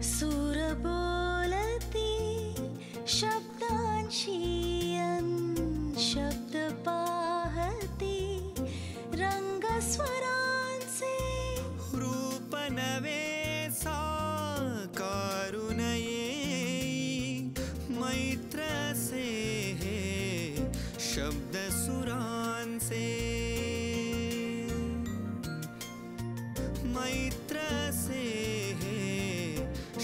सूर बोलती शब्दांची शब्द पाहती रंग स्वरांचे रूप नवे साकारून येई मैत्र से हे शब्द सुरांचे मैत्र से हे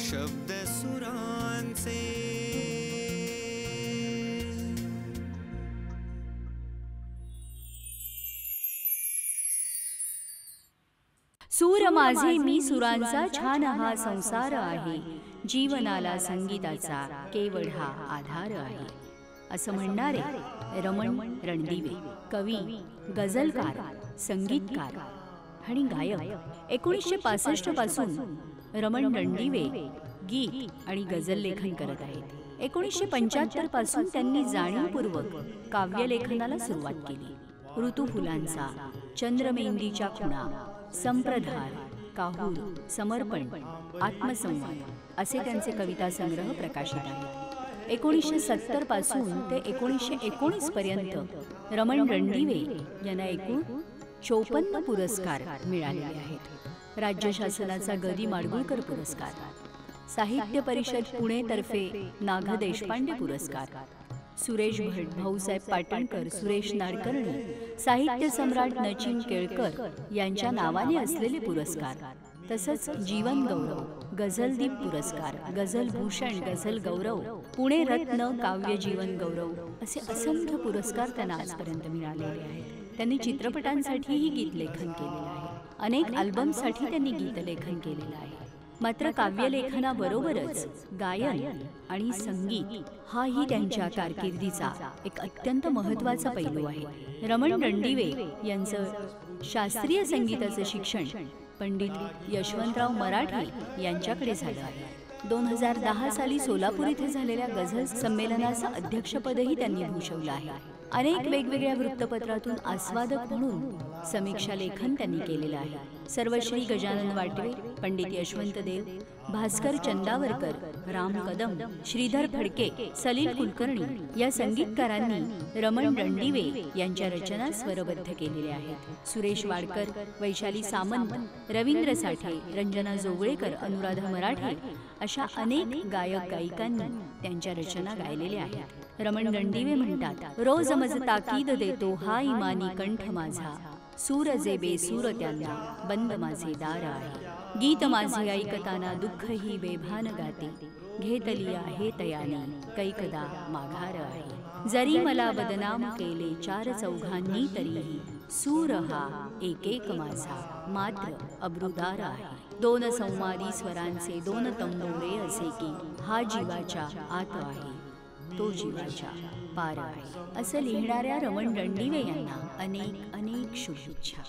शब्द सुरांचे सूर माझे मी सुरांचा छान हा संसार आहे, जीवनाला संगीताचा केवळ हा आधार आहे, असं म्हणणारे रमण रणदिवे कवी, गझलकार, संगीतकार आणि गायक 1965 पासून रमण रणदिवे गीत आणि गझल लेखन करत आहेत. 1975 पासून त्यांनी जाणीवपूर्वक काव्यलेखनाला सुरुवात केली. ऋतुफुलांचा, चंद्रमेंदीच्या खुणा, संप्रधार, काहूर, समर्पण, आत्मसंवाद असे त्यांचे कविता संग्रह प्रकाशित आहेत. 1970 पासून ते 1919 पर्यंत रमण रणदिवे यांना एकूण 54 पुरस्कार मिळालेले आहेत. राज्य शासनाचा ग. दि. माडगूळकर पुरस्कार, साहित्य परिषद पुणे तर्फे नाग देशपांडे पुरस्कार, सुरेश भट, भाऊसाहेब पाटणकर, सुरेश नाडकर्णी, साहित्य सम्राट नचिन केळकर यांच्या नावाने असलेले पुरस्कार, तसंच जीवन गौरव, गझलदीप पुरस्कार, गझल भूषण, गझल गौरव, पुणे रत्न, काव्य जीवन गौरव असे असंख्य पुरस्कार त्यांना आजपर्यंत मिळालेले आहेत. त्यांनी चित्रपटांसाठीही गीत लेखन केलेलं आहे. अनेक अल्बमसाठी त्यांनी गीतलेखन केलेलं आहे. मात्र काव्यलेखनाबरोबरच गायन आणि संगीत हाही त्यांच्या कारकिर्दीचा एक अत्यंत महत्त्वाचा पैलू आहे. रमण रणदिवे यांचं शास्त्रीय संगीताचं शिक्षण पंडित यशवंतराव मराठे यांच्याकडे झालं आहे. 2010 साली सोलापूर इथे झालेल्या गझल संमेलनाचं अध्यक्षपदही त्यांनी भूषवलं आहे. अनेक वेगवेगळ्या वृत्तपत्रातून आस्वादक म्हणून समीक्षा लेखन त्यांनी केलेलं आहे. सर्वश्री गजानन वाटवे, पंडित यशवंत देव, भास्कर चंदावरकर, राम कदम, श्रीधर फडके, सलील कुलकर्णी या संगीतकारांनी रमण रणदिवे यांच्या रचना स्वरबद्ध केलेल्या आहेत. सुरेश वाडकर, वैशाली सामंत, रवींद्र साठे, रंजना जोगळेकर, अनुराधा मराठे अशा अनेक गायक गायिकांनी त्यांच्या रचना गायलेल्या आहेत. रमण रणदिवे म्हणतात, रोज मज ताकीद देतो हा इमानी कंठ माझा, सूर जे बेसूर त्यांना बंद माझे दार आहे. गीत माझे ऐकताना दुःख ही बेभान गाते, घेतली आहे तयाने कैकदा माघार आहे. जरी मला बदनाम केले चार चौघांनी तरीही, सूर हा एक एक माझा मात्र अब्रुदार आहे. दोन संवादी स्वरांचे दोन तंबोरे असे की, हा जीवाच्या आत आहे तो जीवाच्या पार आहे. असं लिहिणाऱ्या रमण रणदिवे यांना अनेक अनेक शुभेच्छा.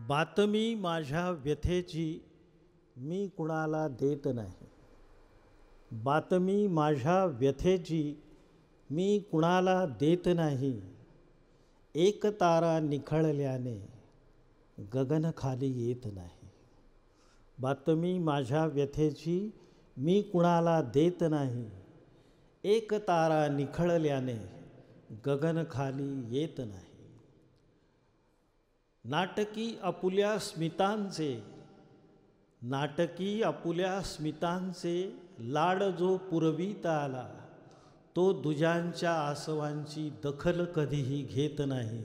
बातमी माझ्या व्यथेची मी कुणाला देत नाही, बातमी माझ्या व्यथेची मी कुणाला देत नाही. एक तारा निखळल्याने गगन खाली येत नाही. बातमी माझ्या व्यथेची मी कुणाला देत नाही, एक तारा निखळल्याने गगन खाली येत नाही. नाटकी आपुल्या स्मितांचे, नाटकी आपुल्या स्मितांचे लाड जो पुरवीत आला, तो दुजांच्या आसवांची दखल कधीही घेत नाही.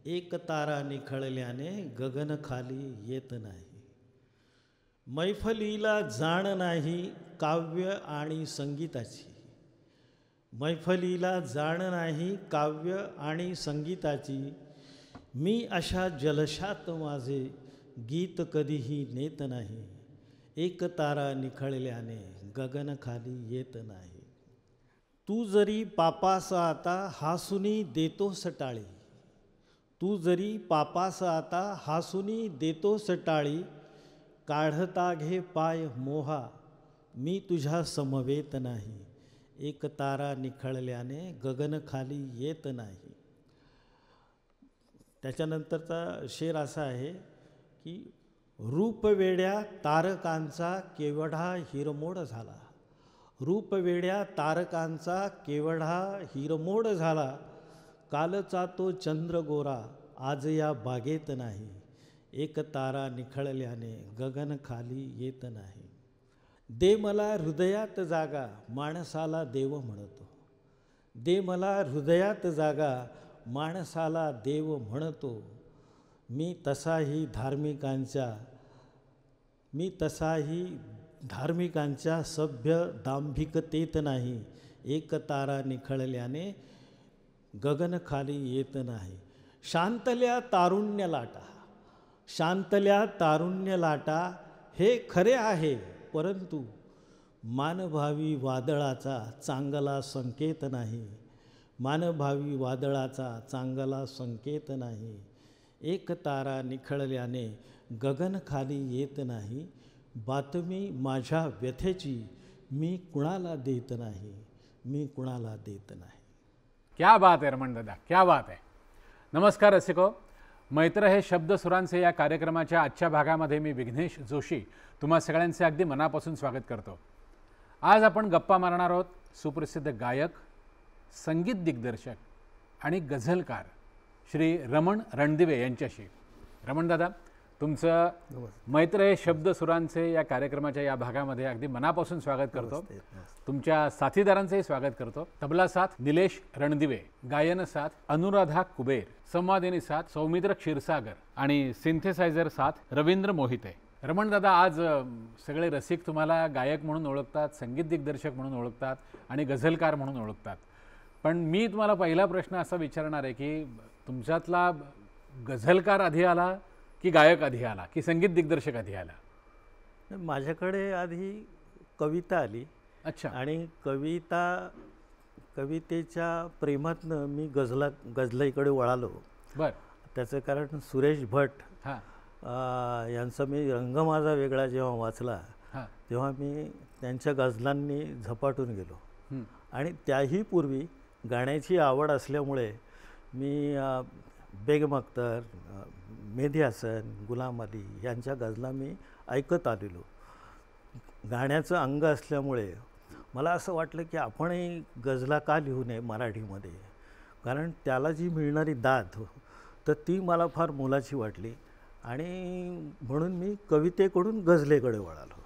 एक तारा निखळल्याने गगन खाली येत नाही. मैफलीला जाण नाही काव्य आणि संगीताची, मैफलीला जाण नाही काव्य आणि संगीताची. मी अशा जलशात माझे गीत कधीही नेत नाही. एक तारा निखळल्याने गगन खाली येत नाही. तू जरी पापास आता हासुनी देतोस टाळी, तू जरी पापास आता हासुनी देतोस टाळी. काढता घे पाय मोहा मी तुझ्या समवेत नाही. एक तारा निखळल्याने गगन खाली येत नाही. त्याच्यानंतरचा शेर असा आहे की रूपवेड्या तारकांचा केवढा हिरमोड झाला. रूपवेड्या तारकांचा केवढा हिरमोड झाला. कालचा तो चंद्र गोरा आज या बागेत नाही. एक तारा निखळल्याने गगन खाली येत नाही. दे मला हृदयात जागा माणसाला देव म्हणतो. दे मला हृदयात जागा माणसाला देव म्हणतो. मी तसाही धार्मिकांच्या सभ्य दांभिकतेत नाही. एक तारा निखळल्याने गगन खाली येत नाही. शांतल्या तारुण्य लाटा हे खरे आहे, परंतु मानभावी वादळाचा चांगला संकेत नाही. मानभावी वादळाचा चांगला संकेत नाही. एक तारा निखळल्याने गगन खाली येत नाही. बातमी माझ्या व्यथेची मी कुणाला देत नाही. मी कुणाला देत नाही. क्या बात आहे रमण दादा, क्या बात आहे. नमस्कार रसिको. मैत्र हे शब्द सुरांचे या कार्यक्रमाच्या आजच्या भागामध्ये मी विघ्नेश जोशी तुम्हा सगळ्यांचे अगदी मनापासून स्वागत करतो. आज आपण गप्पा मारणार आहोत सुप्रसिद्ध गायक, संगीत दिग्दर्शक आणि गझलकार श्री रमण रणदिवे यांच्याशी. रमण दादा, तुमचं मैत्र हे शब्द सुरांचे या कार्यक्रमाच्या या भागामध्ये अगदी मनापासून स्वागत करतो. तुमच्या साथीदारांचंही स्वागत करतो. तबला साथ निलेश रणदिवे, गायन साथ अनुराधा कुबेर, संवादिनी साथ सौमित्र क्षीरसागर आणि सिंथेसायझर साथ रवींद्र मोहिते. रमण दादा, आज सगळे रसिक तुम्हाला गायक म्हणून ओळखतात, संगीत दिग्दर्शक म्हणून ओळखतात आणि गझलकार म्हणून ओळखतात. पण मी तुम्हाला पहिला प्रश्न असा विचारणार आहे की तुमच्यातला गझलकार आधी आला की गायक आधी आला की संगीत दिग्दर्शक आधी आला? माझ्याकडे आधी कविता आली. अच्छा. आणि कवितेच्या प्रेमातनं मी गझलेकडे वळालो. बरं. त्याचं कारण सुरेश भट हां यांचा मी रंग माझा वेगळा जेव्हा वाचला तेव्हा मी त्यांच्या गझलांनी झपाटून गेलो. आणि त्याही पूर्वी गाण्याची आवड असल्यामुळे मी बेगम अख्तर, मेहदी हसन, गुलाम अली यांच्या गझला मी ऐकत आलेलो. गाण्याचं अंग असल्यामुळे मला असं वाटलं की आपणही गझला का लिहू नये मराठीमध्ये, कारण त्याला जी मिळणारी दाद तर ती मला फार मोलाची वाटली. आणि म्हणून मी कवितेकडून गझलेकडे वळालो.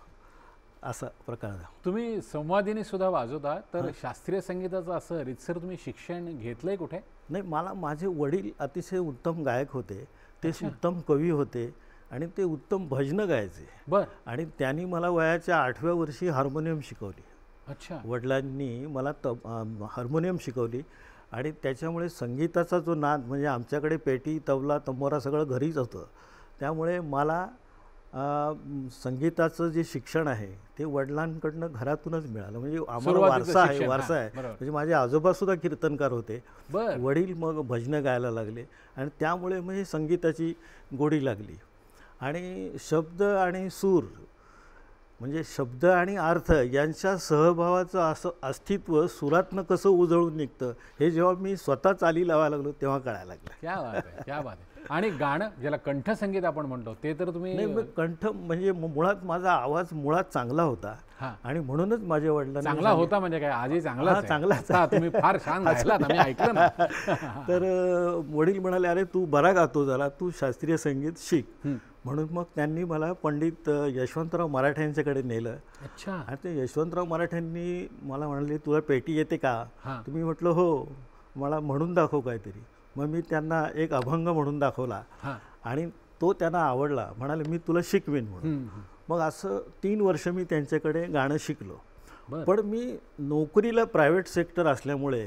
असा प्रकार झाला. तुम्ही संवादिनी सुद्धा वाजवता, तर शास्त्रीय संगीताचं असं रितसर तुम्ही शिक्षण घेतलंय कुठे? नाही, मला माझे वडील अतिशय उत्तम गायक होते. ते उत्तम कवी होते आणि ते उत्तम भजनं गायचे. बरं. आणि त्यांनी मला वयाच्या 8व्या वर्षी हार्मोनियम शिकवली. अच्छा. वडिलांनी मला हार्मोनियम शिकवली आणि त्याच्यामुळे संगीताचा जो नाद, म्हणजे आमच्याकडे पेटी, तबला, तंबोरा सगळं घरीच होतं. त्यामुळे मला संगीताचं जे शिक्षण आहे ते वडिलांकडनं घरातूनच मिळालं. म्हणजे आम्हाला वारसा आहे. म्हणजे माझे आजोबासुद्धा कीर्तनकार होते. वडील मग भजनं गायला लागले आणि त्यामुळे म्हणजे संगीताची गोडी लागली. आणि शब्द आणि सूर, म्हणजे शब्द आणि अर्थ यांच्या सहभावाचं असं अस्तित्व सुरातनं कसं उजळून निघतं हे जेव्हा मी स्वतः चाली लावायला लागलो तेव्हा कळायला लागलं. क्या बात आहे, क्या बात आहे. आणि गाणं ज्याला कंठसंगीत आपण म्हणतो ते तर तुम्ही? नाही, कंठ म्हणजे मुळात माझा आवाज मुळात चांगला होता आणि म्हणूनच माझ्या वडिलांना. चांगला होता म्हणजे काय? आजही चांगला. तुम्ही फार छान गायलात, आम्ही ऐकलं ना. तर वडील म्हणाले, अरे तू बरा गातो, जरा तू शास्त्रीय संगीत शिक. म्हणून मग त्यांनी मला पंडित यशवंतराव मराठे यांच्याकडे नेलं. अच्छा. आणि ते यशवंतराव मराठ्यांनी मला म्हणाले, तुला पेटी येते का? तुम्ही म्हटलं हो. मला म्हणून दाखव काहीतरी. मग मी त्यांना एक अभंग म्हणून दाखवला आणि तो त्यांना आवडला. म्हणाले, मी तुला शिकवीन म्हणून. मग असं 3 वर्ष मी त्यांच्याकडे गाणं शिकलो. पण मी नोकरीला प्रायव्हेट सेक्टर असल्यामुळे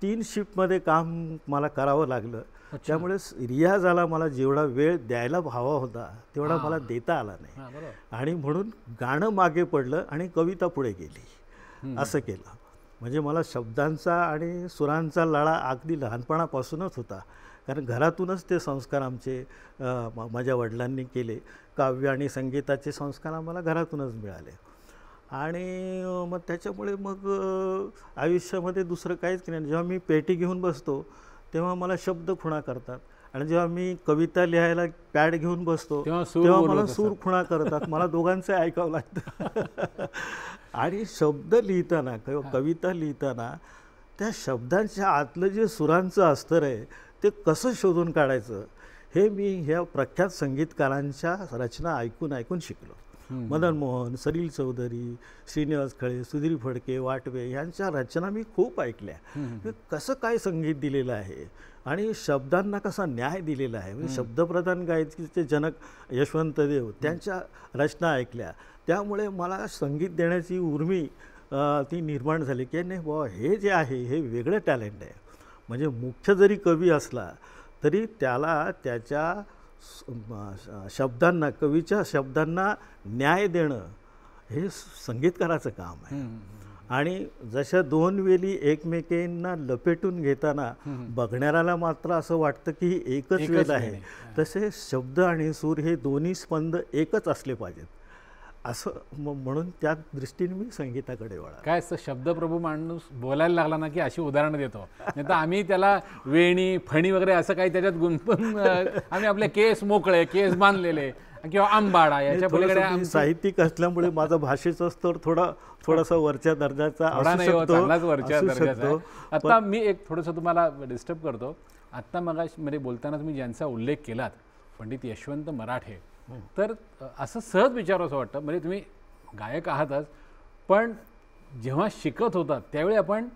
3 शिफ्टमध्ये काम मला करावं लागलं. त्यामुळे रियाजाला मला जेवढा वेळ द्यायला हवा होता तेवढा मला देता आला नाही. आणि म्हणून गाणं मागे पडलं आणि कविता पुढे गेली. असं केलं. म्हणजे मला शब्दांचा आणि सुरांचा लळा अगदी लहानपणापासूनच होता, कारण घरातूनच ते संस्कार आमचे माझ्या वडिलांनी केले. काव्य आणि संगीताचे संस्कार आम्हाला घरातूनच मिळाले. आणि मग त्याच्यामुळे मग आयुष्यामध्ये दुसरं काहीच नाही. जेव्हा मी पेटी घेऊन बसतो तेव्हा मला शब्द खुणा करतात, आणि जेव्हा मी कविता लिहायला पॅड घेऊन बसतो तेव्हा मला सूर खुणा करतात. मला दोघांचं ऐकावं लागतं. आणि शब्द लिहिताना किंवा कविता लिहिताना त्या शब्दांच्या आतलं जे सुरांचं अस्तर आहे ते कसं शोधून काढायचं हे मी ह्या प्रख्यात संगीतकारांच्या रचना ऐकून ऐकून शिकलो. मदन मोहन, सलील चौधरी, श्रीनिवास खळे, सुधीर फडके, वाटवे यांच्या रचना मी खूप ऐकल्या. कसं काय संगीत दिलेलं आहे आणि शब्दांना कसा न्याय दिलेला आहे. म्हणजे शब्दप्रधान गायकीचे जनक यशवंत देव त्यांच्या रचना ऐकल्या. त्यामुळे मला संगीत देण्याची उर्मी ती निर्माण झाली की नाही बुवा, हे जे आहे हे वेगळं टॅलेंट आहे. म्हणजे मुख्य जरी कवी असला तरी त्याला त्याच्या शब्दांना, कवीच्या शब्दांना न्याय देणं हे संगीतकाराचं काम आहे. आणि जशा दोन वेली एकमेकांना लपेटून घेताना बघणाऱ्याला मात्र असं वाटतं की एकच वेल आहे, तसे शब्द आणि सूर हे दोन्ही स्पंद एकच असले पाहिजेत असं म्हणून त्या दृष्टीने मी संगीताकडे वळालो. काय असतं, शब्दप्रभू माणूस बोलायला लागला ना की अशी उदाहरणं देतो. नाही तर आम्ही त्याला वेणी फणी वगैरे असं काही त्याच्यात गुंतून आम्ही आपले केस मोकळे, केस बांधलेले किंवा आंबाडा याच्या पलीकडे. साहित्यिक असल्यामुळे माझा भाषेचा स्तर थोडासा वरच्या दर्जाचा चांगलाच वरच्या दर्जाचा. आता मी एक थोडंसं तुम्हाला डिस्टर्ब करतो. आत्ता मध्ये बोलताना तुम्ही ज्यांचा उल्लेख केलात, पंडित यशवंत मराठे, तर असं सहज विचारावं असं वाटतं. म्हणजे तुम्ही गायक आहातच, पण जेव्हा शिकत होतात त्यावेळी आपण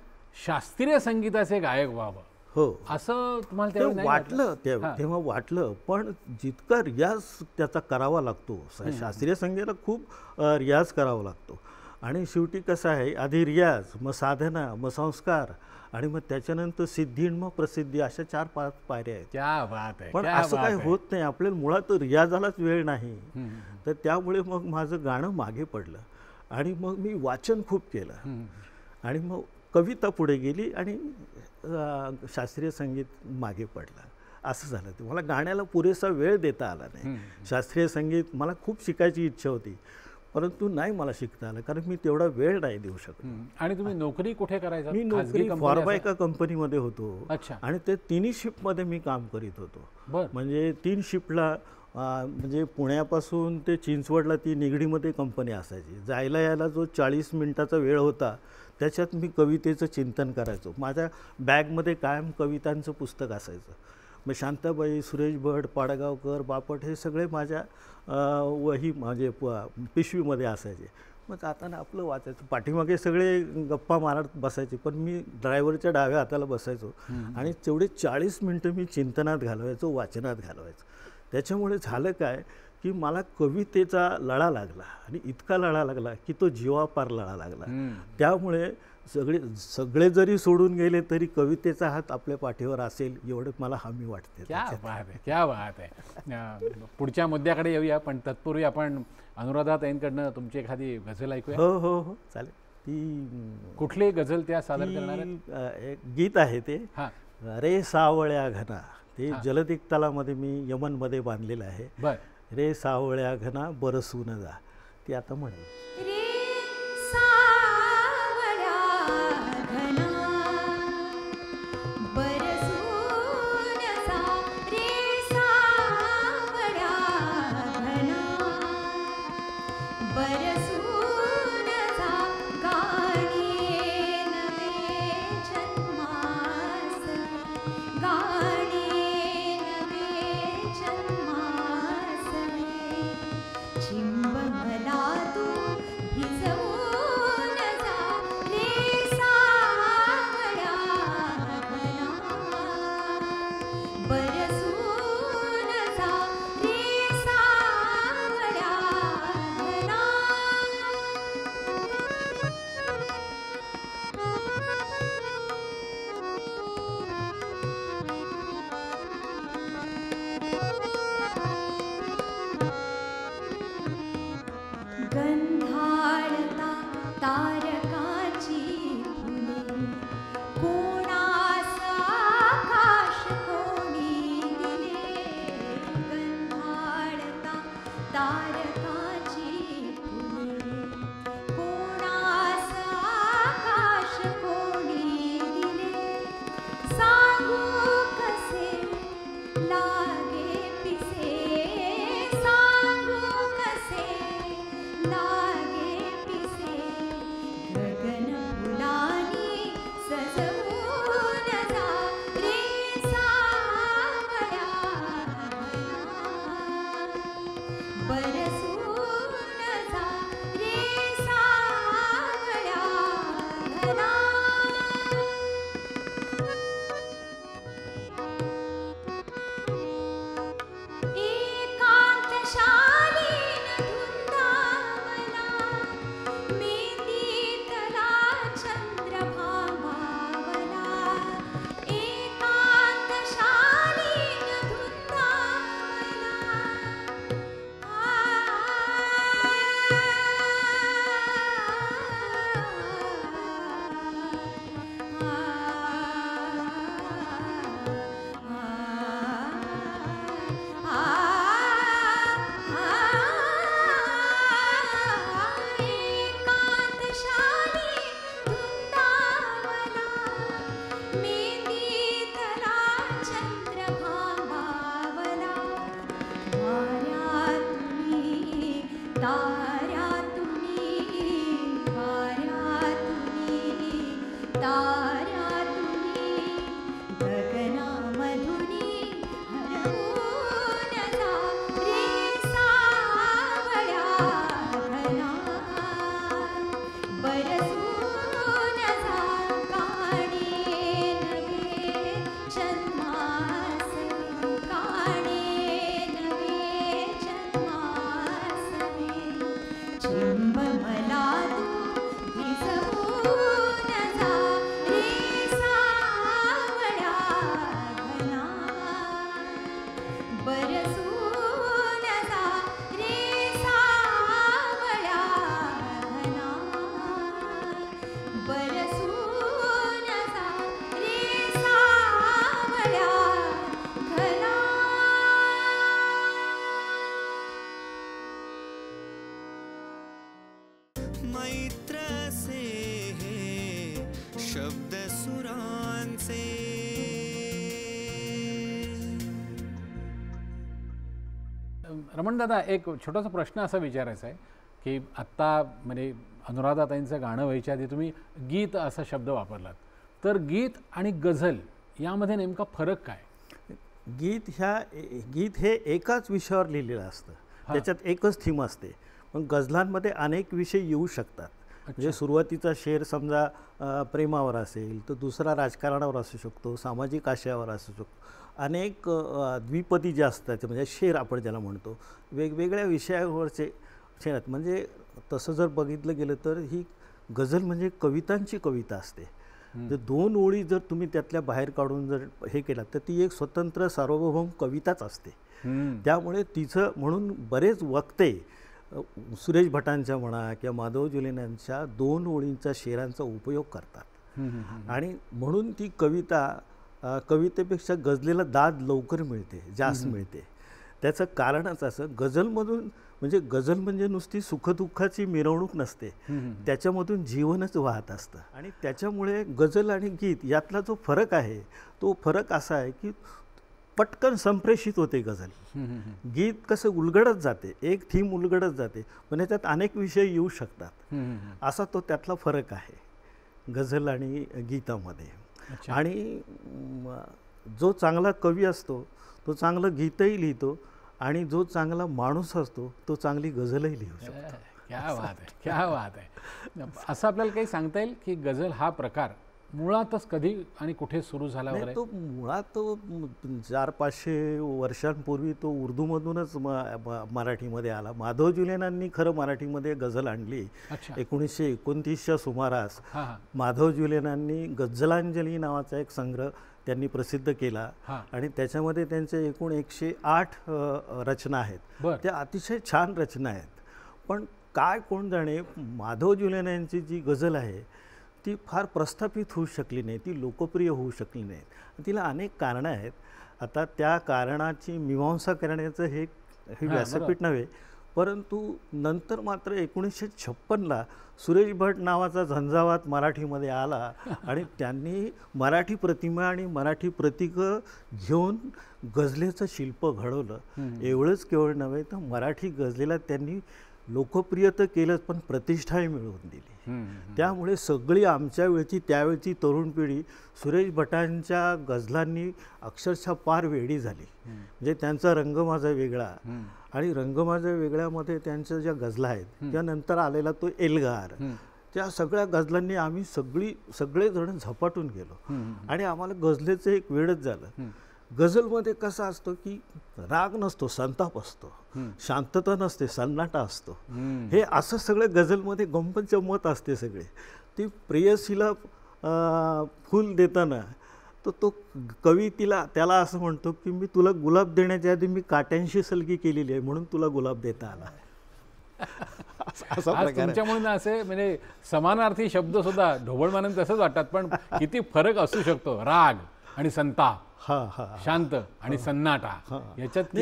शास्त्रीय संगीताचे गायक व्हावं हो असं तुम्हाला त्यावेळी वाटलं. तेव्हा वाटलं, पण जितका रियाज त्याचा करावा लागतो, शास्त्रीय संगीताला खूप रियाज करावा लागतो. आणि शेवटी कसं आहे, आधी रियाज, मग साधना, मग संस्कार, आणि मग त्याच्यानंतर सिद्धी, मग प्रसिद्धी, अशा 4-5 पायऱ्या आहेत. क्या बात आहे. पण असं काही होत नाही, आपल्याला मुळात रियाजालाच वेळ नाही. तर त्यामुळे मग माझं गाणं मागे पडलं आणि मग मी वाचन खूप केलं आणि मग कविता पुढे गेली आणि शास्त्रीय संगीत मागे पडलं. असं झालं. ते मला गाण्याला पुरेसा वेळ देता आला नाही. शास्त्रीय संगीत मला खूप शिकायची इच्छा होती, परंतु नाही मला शिकता आलं, कारण मी तेवढा वेळ नाही देऊ शकतो. आणि तुम्ही नोकरी कुठे करायचा? मी नोकरी फॉर्बा एका कंपनीमध्ये होतो. अच्छा. आणि ते 3 शिफ्टमध्ये मी काम करीत होतो. म्हणजे 3 शिफ्टला, म्हणजे पुण्यापासून ते चिंचवडला ती निगडीमध्ये कंपनी असायची. जायला यायला जो 40 मिनिटाचा वेळ होता त्याच्यात मी कवितेचं चिंतन करायचो. माझ्या बॅगमध्ये कायम कवितांचं पुस्तक असायचं. मग शांताबाई, सुरेश भट, पाडगावकर, बापट हे सगळे माझ्या वही म्हणजे पिशवीमध्ये असायचे. मग जाताना आपलं वाचायचं, पाठीमागे सगळे गप्पा मारत बसायचे, पण मी ड्रायव्हरच्या डाव्या हाताला बसायचो आणि तेवढे 40 मिनटं मी चिंतनात घालवायचो, वाचनात घालवायचो. त्याच्यामुळे झालं काय की मला कवितेचा लळा लागला आणि इतका लळा लागला की तो जीवापार लळा लागला. त्यामुळे सगळे जरी सोडून गेले तरी कवितेचा हात आपल्या पाठीवर असेल एवढं मला हमी वाटते. क्या बात आहे, क्या बात आहे. पुढच्या मुद्द्याकडे येऊया, पण तत्पूर्वी आपण अनुराधा ताईंकडनं तुमची एखादी गझल ऐकूया. हो हो हो चालेल. ती कुठली गझल त्या सादर करणार आहेत? एक गीत आहे ते, रे सावळ्या घना. ते जलदिक तलामध्ये मी यमनमध्ये बांधलेलं आहे. रे सावळ्या घना बरसून जा. ती आता म्हणेल. चिंब मला तू रमणदादा, एक छोटासा प्रश्न असा विचारायचा आहे की आत्ता म्हणजे अनुराधाताईंचं गाणं व्हायच्या आधी तुम्ही गीत असा शब्द वापरलात, तर गीत आणि गझल यामध्ये नेमका फरक काय? गीत हे एकाच विषयावर लिहिलेलं असतं, त्याच्यात एकच थीम असते. पण गझलांमध्ये अनेक विषय येऊ शकतात. म्हणजे सुरुवातीचा शेर समजा प्रेमावर असेल, तर दुसरा राजकारणावर असू शकतो, सामाजिक आशयावर असू शकतो. अनेक द्विपदी जे असतात म्हणजे शेर आपण ज्याला म्हणतो, वेगवेगळ्या विषयावरचे शेर आहेत. म्हणजे तसं जर बघितलं गेलं तर ही गझल म्हणजे कवितांची कविता असते. जर 2 ओळी जर तुम्ही त्यातल्या बाहेर काढून जर हे केलं तर ती एक स्वतंत्र सार्वभौम कविताच असते. त्यामुळे तिचं म्हणून बरेच वक्ते सुरेश भटांच्या म्हणा किंवा माधव जुलेनांच्या 2 ओळींचा शेरांचा उपयोग करतात. आणि म्हणून ती कवितेपेक्षा गझलेला दाद लवकर मिळते, जास्त मिळते. त्याचं कारणच असं, गझल म्हणजे नुसती सुखदुःखाची मिरवणूक नसते, त्याच्यामधून जीवनच वाहत असतं. आणि त्याच्यामुळे गझल आणि गीत यातला जो फरक आहे तो फरक असा आहे की पटकन संप्रेषित होते गझल. गीत कसं उलगडत जाते, एक थीम उलगडत जाते, पण याच्यात अनेक विषय येऊ शकतात. असा तो त्यातला फरक आहे गझल आणि गीतामध्ये. आणि जो चांगला कवी असतो तो चांगलं गीतही लिहितो, आणि जो चांगला माणूस असतो तो चांगली गझलही लिहू शकतो. क्या बात आहे, क्या बात आहे. असं आपल्याला काही सांगता येईल की गझल हा प्रकार मुळातच कधी आणि कुठे सुरू झाला वगैरे? तो मुळात तो 400-500 वर्षांपूर्वी तो उर्दूमधूनच मराठीमध्ये आला. माधव जुलेनांनी खरं मराठीमध्ये गझल आणली 1929च्या सुमारास. माधव जुलेनांनी गझलांजली नावाचा एक संग्रह त्यांनी प्रसिद्ध केला, आणि त्याच्यामध्ये त्यांचे एकूण 108 रचना आहेत. त्या अतिशय छान रचना आहेत. पण काय कोण जाणे, माधव जुलेनांची जी गझल आहे ती फार प्रस्थापित होऊ शकली नाही, ती लोकप्रिय होऊ शकली नाही. तिला अनेक कारणं आहेत. आता त्या कारणाची मीमांसा करण्याचं हे व्यासपीठ नव्हे, परंतु नंतर मात्र 1956ला सुरेश भट नावाचा झंझावात मराठीमध्ये आला, आणि त्यांनी मराठी प्रतिमा आणि मराठी प्रतीकं घेऊन गझलेचं शिल्प घडवलं. एवढंच केवळ नव्हे तर मराठी गझलेला त्यांनी लोकप्रिय तर केलंच, पण प्रतिष्ठाही मिळवून दिली. त्यामुळे सगळी आमच्या वेळची त्यावेळची तरुण पिढी सुरेश भटांच्या गझलांनी अक्षरशः फार वेडी झाली. म्हणजे त्यांचा रंग माझा वेगळा, आणि रंग माझा वेगळ्यामध्ये त्यांच्या ज्या गझला आहेत त्यानंतर आलेला तो एल्गार, त्या सगळ्या गझलांनी आम्ही सगळेजण झपाटून गेलो, आणि आम्हाला गझलेचं एक वेडच झालं. गझलमध्ये कसा असतो की राग नसतो, संताप असतो, शांतता नसते, सन्नाटा असतो. हे असं सगळं गझलमध्ये गंमत जम्मत असते सगळे. ती प्रेयसीला फूल देताना तो कवी त्याला असं म्हणतो की मी तुला गुलाब देण्याच्या आधी मी काट्यांशी सलगी केलेली आहे, म्हणून तुला गुलाब देता आला. तुमच्या म्हणून असे म्हणजे समानार्थी शब्द सुद्धा ढोबळमानाने तसंच वाटतात, पण किती फरक असू शकतो. राग आणि संताप, शांत आणि सन्नाटा, याच्यात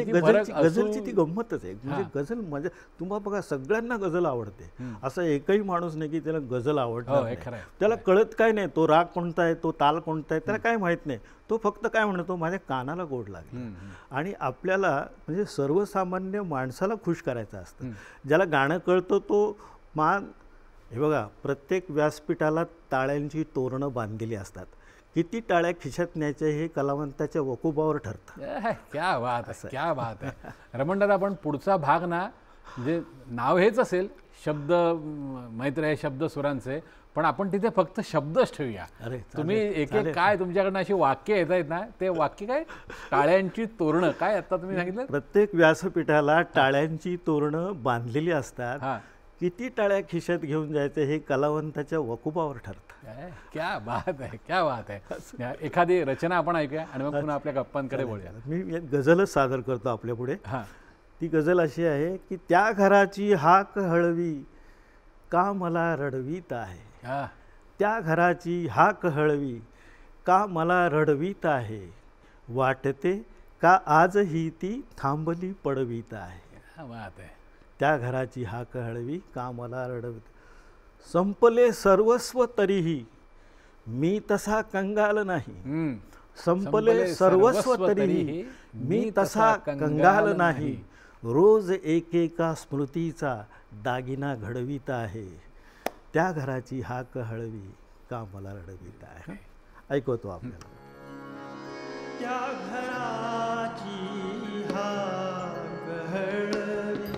गझलची ती गंमतच आहे. म्हणजे गझल म्हणजे तुम्हाला बघा, सगळ्यांना गझल आवडते, असं एकही माणूस नाही की त्याला गझल आवडत. त्याला कळत काय नाही, तो राग कोणता आहे, तो ताल कोणता आहे, त्याला काय माहित नाही. तो फक्त काय म्हणतो, माझ्या कानाला गोड लागेल. आणि आपल्याला म्हणजे सर्वसामान्य माणसाला खुश करायचं असतं. ज्याला गाणं कळतं तो हे बघा, प्रत्येक व्यासपीठाला टाळ्यांची तोरणं बांधलेली असतात. किती टाळ्या खिशात न्यायच्या हे कलावंताच्या वकुबावर ठरतं. क्या बात आहे, क्या बात आहे. रमणदादा, आपण पुढचा भाग ना, म्हणजे नाव हेच असेल शब्द मैत्र हे शब्द सुरांचे, पण आपण तिथे फक्त शब्दच ठेवूया. तुम्ही एक एक काय तुमच्याकडनं अशी वाक्य येत आहेत ना, ते वाक्य काय, टाळ्यांची तोरणं काय आता तुम्ही सांगितलं? प्रत्येक व्यासपीठाला टाळ्यांची तोरणं बांधलेली असतात. किती टाळ्या खिशात घेऊन जायचं हे कलावंताच्या वकुबावर ठरतं. क्या बात आहे, क्या बात आहे. एखादी रचना आपण ऐकूया आणि मग पुन्हा आपल्या गप्पांकडे वळूया. मी गझलच सादर करतो आपल्या पुढे. ती गझल अशी आहे की त्या घराची हाक हळवी का मला रडवीत आहे, त्या घराची हाक हळवी का मला रडवीत आहे, वाटते का आजही ती थांबली पडवीत आहे. क्या बात आहे. त्या घराची हाक हळवी का मला रडवीत, संपले सर्वस्व तरीही मी तसा कंगाल नाही, संपले सर्वस्व तरीही मी तसा कंगाल नाही, रोज एकेका स्मृतीचा दागिना घडवीत आहे, त्या घराची हाक हळवी का मला रडवीत आहे. ऐकवतो आपल्याला. त्या घराची हाक हळवी,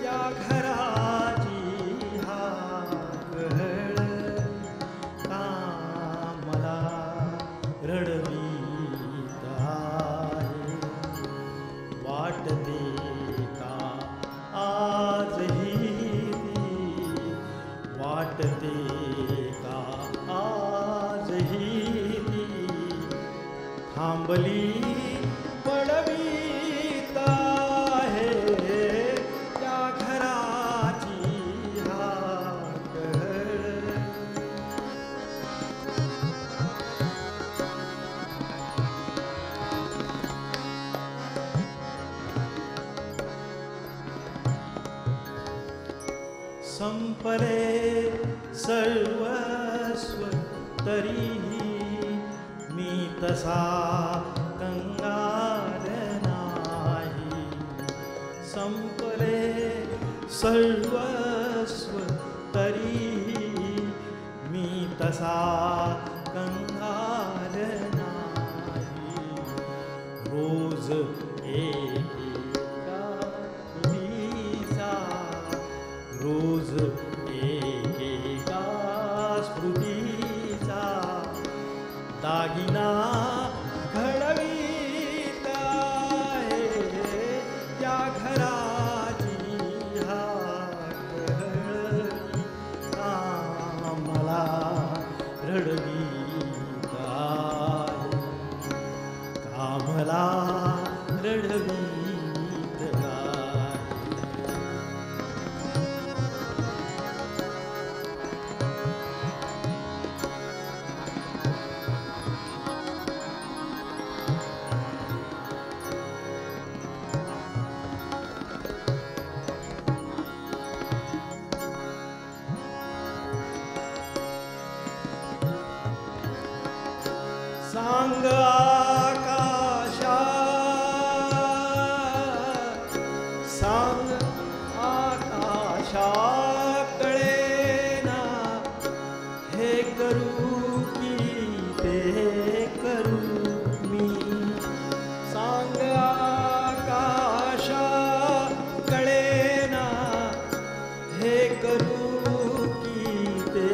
त्या घराची हाक हळवी का मला रडवीत आहे. वाटते का आजही ती, वाटते का आजही ती थांबली पडवीत आहे, त्या घराची हाक हळवी. संपले सर्वस्व तरीही मी तसा कंगाल नाही. संपले सर्वस्व तरीही मी तसा कंगाल नाही. रोज एकेका स्मृतीचा, रोज एकेका स्मृतीचा दागिना घडवीत आहे, त्या घराची हाक हळवी का मला रडवीत आहे, का मला रडवीत आहे. सांग आकाशा, सांग आकाशा कळेना, हे करू की ते करू मी. सांग आकाशा कळेना, हे करू की ते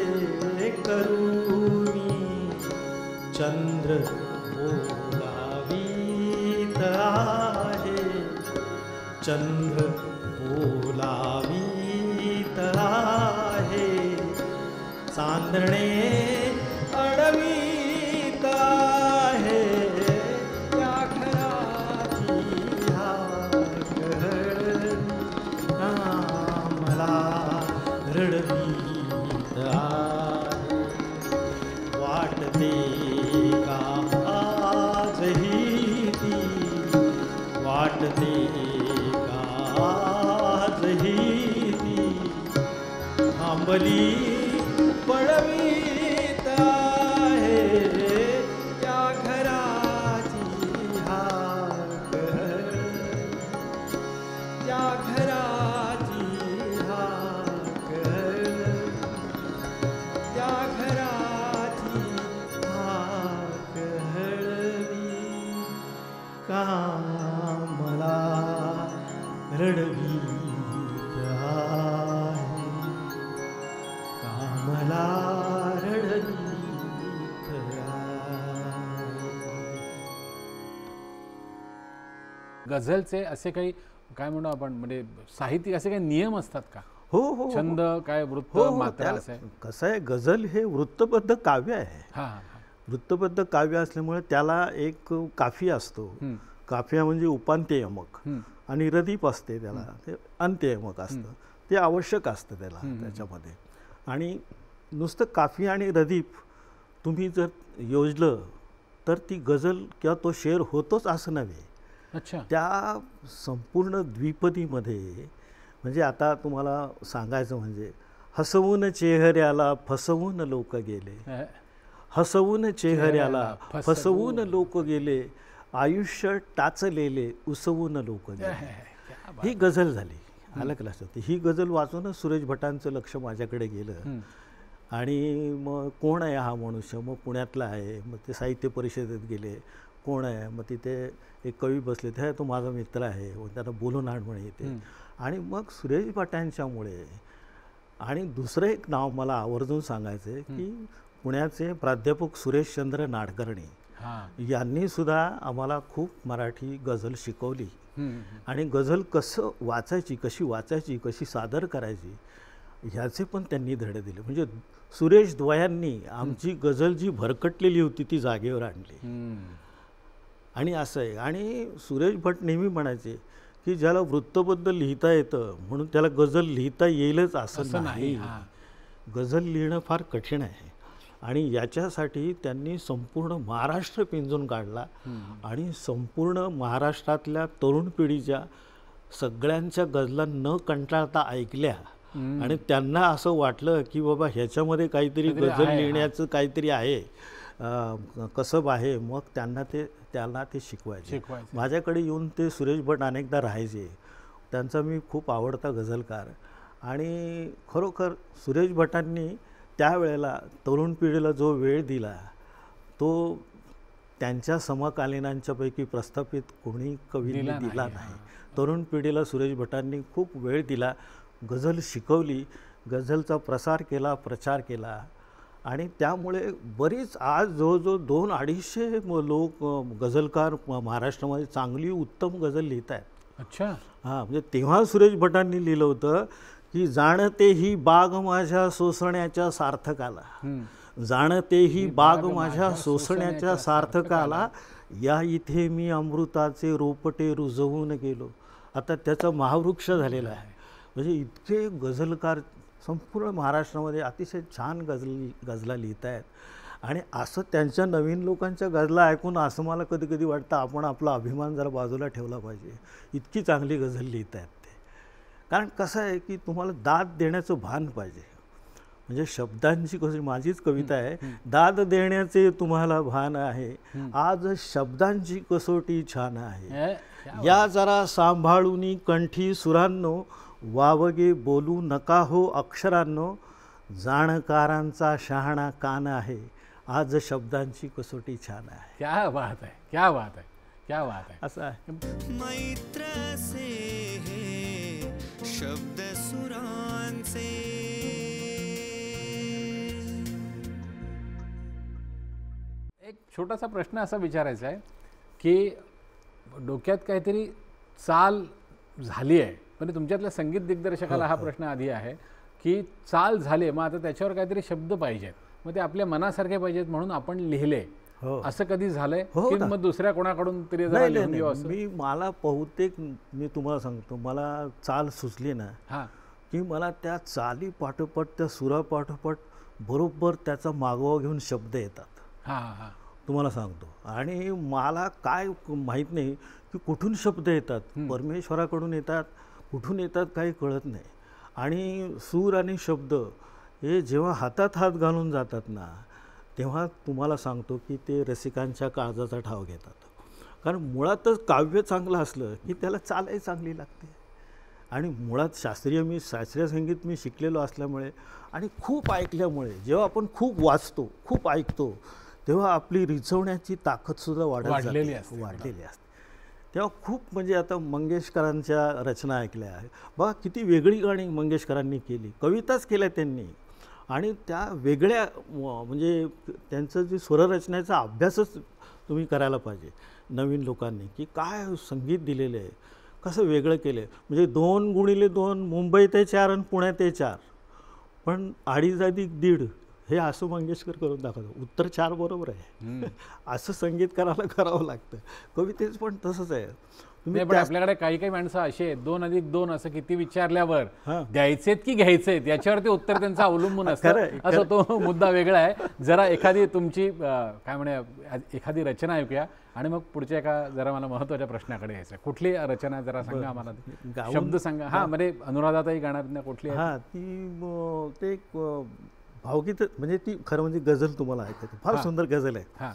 करू मी. चंद्र बोलावीत आहे, चंद्र बोलावीत आहे, चांदणे अडवीत आहे, त्या घराची हाक हळवी का मला रडवीत आहे. वाटते का आजही ती, वाटते का आजही ती थांबली पडवीत आहे, त्या घराची हाक हळवी, त्या घराची हाक हळवी, त्या घराची हाक हळवी का मला रडवीत आहे, का मला रडवीत आहे. गझलचे असे काही काय म्हणू आपण म्हणजे साहित्यिक असे काही नियम असतात का? हो हो छंद काय वृत्त मात्रा असं आहे? कसं आहे, गझल हे वृत्तबद्ध काव्य आहे. हां वृत्तबद्ध काव्य असल्यामुळे त्याला एक काफिया असतो. काफिया म्हणजे उपांत्य यमक आणि रदीप असते, त्याला ते अंत्ययमक असतं, ते आवश्यक असतं त्याला त्याच्यामध्ये. आणि नुसतं काफिया आणि रदीप तुम्ही जर योजलं तर ती गझल किंवा तो शेर होतोच असं नव्हे. अच्छा. त्या संपूर्ण द्विपदीमध्ये म्हणजे आता तुम्हाला सांगायचं म्हणजे हसवून चेहऱ्याला फसवून लोक गेले, हसवून चेहऱ्याला फसवून लोक गेले, आयुष्य टाचलेले उसवून लोक गेले. ही गझल झाली. आलं का लक्षात? ही गझल वाचूनच सुरेश भटांचं लक्ष माझ्याकडे गेलं आणि मग कोण आहे हा मनुष्य? मग पुण्यातला आहे. मग ते साहित्य परिषदेत गेले. कोण आहे? मग तिथे एक कवी बसले, ते तो माझा मित्र आहे, त्यांना बोलून आण म्हणे येते. आणि मग सुरेश भटांच्यामुळे आणि दुसरं एक नाव मला आवर्जून सांगायचं आहे की पुण्याचे प्राध्यापक सुरेशचंद्र नाडकर्णी यांनी सुद्धा आम्हाला खूप मराठी गझल शिकवली. आणि गझल कसं वाचायची, कशी वाचायची, कशी सादर करायची ह्याचे पण त्यांनी धडे दिले. म्हणजे सुरेश द्वयांनी आमची गझल जी भरकटलेली होती ती जागेवर आणली. आणि असं आहे. आणि सुरेश भट नेहमी म्हणायचे की ज्याला वृत्तबद्दल लिहिता येतं म्हणून त्याला गझल लिहिता येईलच असं नाही. गझल लिहिणं फार कठीण आहे. आणि याच्यासाठी त्यांनी संपूर्ण महाराष्ट्र पिंजून काढला आणि संपूर्ण महाराष्ट्रातल्या तरुण पिढीच्या सगळ्यांच्या गझला न कंटाळता ऐकल्या. आणि त्यांना असं वाटलं की बाबा ह्याच्यामध्ये काहीतरी गझल लिहिण्याचं काहीतरी आहे, कसब आहे. मग त्यांना ते शिकवायचे. माझ्याकडे येऊन ते सुरेश भट अनेकदा राहायचे. त्यांचा मी खूप आवडता गझलकार. आणि खरोखर सुरेश भटांनी त्यावेळेला तरुण पिढीला जो वेळ दिला तो त्यांच्या समकालीनांच्यापैकी प्रस्थापित कोणी कवींनी दिला नाही. तरुण पिढीला सुरेश भटांनी खूप वेळ दिला, गझल शिकवली, गझलचा प्रसार केला, प्रचार केला. आणि त्यामुळे बरीच आज जवळजवळ 200-250 लोक गझलकार महाराष्ट्रामध्ये चांगली उत्तम गझल लिहित आहेत. अच्छा. हां, म्हणजे तेव्हा सुरेश भटांनी लिहिलं होतं की जाणते ही बाग माझ्या सोसण्याच्या सार्थकाला, जाणते ही बाग माझ्या सोसण्याच्या सार्थकाला, या इथे मी अमृताचे रोपटे रुजवून गेलो. आता त्याचा महावृक्ष झालेला आहे. म्हणजे इतके गझलकार संपूर्ण महाराष्ट्रामध्ये अतिशय छान गझला लिहित आहेत. आणि असं त्यांच्या नवीन लोकांच्या गझला ऐकून असं मला कधी कधी वाटतं आपण आपला अभिमान जरा बाजूला ठेवला पाहिजे. इतकी चांगली गझल लिहित आहेत ते. कारण कसं आहे की तुम्हाला दाद देण्याचं भान पाहिजे. म्हणजे शब्दांची कशी, माझीच कविता आहे, दाद देण्याचे तुम्हाला भान आहे, आज शब्दांची कसोटी छान आहे, या जरा सांभाळून कंठी सुरांनो, वावगे बोलू नका हो अक्षरांनो, जाणकारांचा शहाणा कान आहे, आज शब्दांची कसोटी छान आहे. क्या बात आहे, क्या बात आहे, क्या बात आहे. असं आहे. मैत्र से हे शब्द सुरांचे. एक छोटासा प्रश्न असा विचारायचा आहे की डोक्यात काहीतरी चाल झाली आहे, म्हणजे तुमच्यातल्या संगीत दिग्दर्शकाला हा प्रश्न आधी आहे की चाल झाली, मग आता त्याच्यावर काहीतरी शब्द पाहिजेत, मग ते आपल्या मनासारखे पाहिजेत म्हणून आपण लिहिले. असं कधी झालंय की मग दुसऱ्या कोणाकडून तरी जरा लिहून घेऊ असं? मी मला बहुतेक मी तुम्हाला सांगतो, मला चाल सुचली ना की मला त्या चाली पाठोपाठ, त्या सुरा पाठोपाठ बरोबर त्याचा मागोवा घेऊन शब्द येतात. तुम्हाला सांगतो. आणि मला काय माहीत नाही की कुठून शब्द येतात, परमेश्वराकडून येतात, कुठून येतात काही कळत नाही. आणि सूर आणि शब्द हे जेव्हा हातात हात घालून जातात ना, तेव्हा तुम्हाला सांगतो की ते रसिकांच्या काळजाचा ठाव घेतात. कारण मुळातच काव्य चांगलं असलं की त्याला चालही चांगली लागते. आणि मुळात शास्त्रीय संगीत मी शिकलेलो असल्यामुळे आणि खूप ऐकल्यामुळे, जेव्हा आपण खूप वाचतो, खूप ऐकतो, तेव्हा आपली रिचवण्याची ताकदसुद्धा वाढलेली असते. तेव्हा खूप, म्हणजे आता मंगेशकरांच्या रचना ऐकल्या आहे बघा, किती वेगळी गाणी मंगेशकरांनी केली, कविताच केल्या त्यांनी. आणि त्या वेगळ्या, म्हणजे त्यांचं जे स्वररचनेचा अभ्यासच तुम्ही करायला पाहिजे नवीन लोकांनी, की काय संगीत दिलेलं आहे, कसं वेगळं केलं आहे. म्हणजे 2x2 मुंबई ते 4 आणि पुणे ते 4, पण 2.5 हे असं मंगेशकर करून दाखवतो. उत्तर 4 बरोबर आहे. असं संगीतकाराला करावं लागतं. कवितेच पण तसंच आहे. पण आपल्याकडे काही काही माणसं अशी आहेत, 2+2 असं किती विचारल्यावर द्यायचेत की घ्यायचेत याच्यावर ते उत्तर त्यांचं अवलंबून असतं. असं तो मुद्दा वेगळा आहे. जरा एखादी तुमची काय म्हणे एखादी रचना ऐकूया आणि मग पुढच्या एका जरा मला महत्त्वाच्या प्रश्नाकडे यायचं. कुठली रचना जरा सांगा आम्हाला, शब्द सांगा. म्हणजे अनुराधाताई गाणार ना कुठली? ती ते एक भावगीत, म्हणजे ती खरं म्हणजे गझल तुम्हाला ऐकायची, फार सुंदर गझल आहे.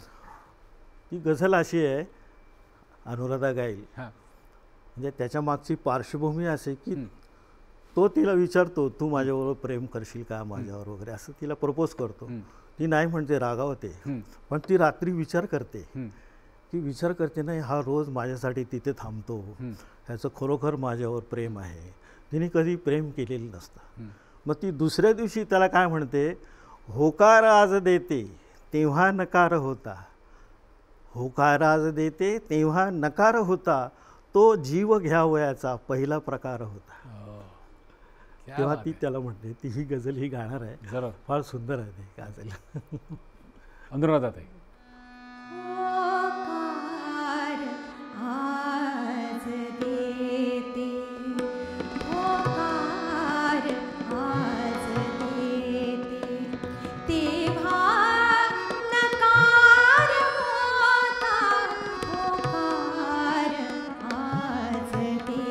ती गझल अशी आहे अनुराधा गाईल, हां म्हणजे त्याच्या मागची पार्श्वभूमी असे की तो तिला विचारतो, तू माझ्याबरोबर प्रेम करशील का माझ्यावर वगैरे, असं तिला प्रपोज करतो. ती नाही म्हणते, रागावते. पण ती रात्री विचार करते, की विचार करते नाही हा रोज माझ्यासाठी तिथे थांबतो, ह्याचं खरोखर माझ्यावर प्रेम आहे. तिने कधी प्रेम केलेलं नसतं. मग ती दुसऱ्या दिवशी त्याला काय म्हणते, होकार आज देते तेव्हा नकार होता, होकार आज देते तेव्हा नकार होता, तो जीव घ्यावयाचा पहिला प्रकार होता. तेव्हा ती त्याला म्हणते, ती ही गझल ही गाणार आहे, जरा फार सुंदर आहे ती गझल. अनुराधा ताई. होकार आज देते, होकार आज देते, तेव्हा नकार होता, होकार आज देते,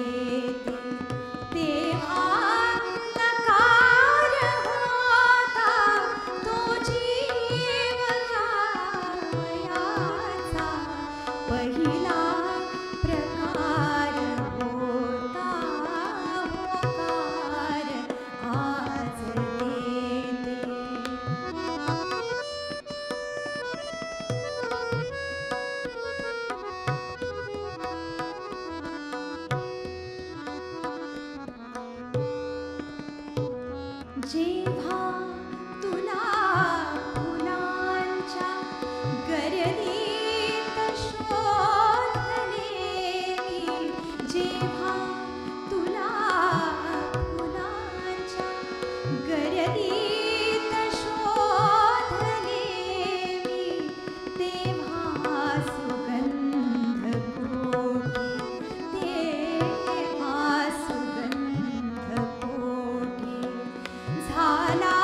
तेव्हा नकार होता, तो जीव घ्यावयाचा पहिला प्रकार होता, होकार आज देते. जेव्हा तुला फुलांच्या गर्दीत शोधले मी, जेव्हा तुला फुलांच्या गर्दीत शोधले मी, तेव्हा सुगंध कोठी, तेव्हा सुगंध कोठी झाला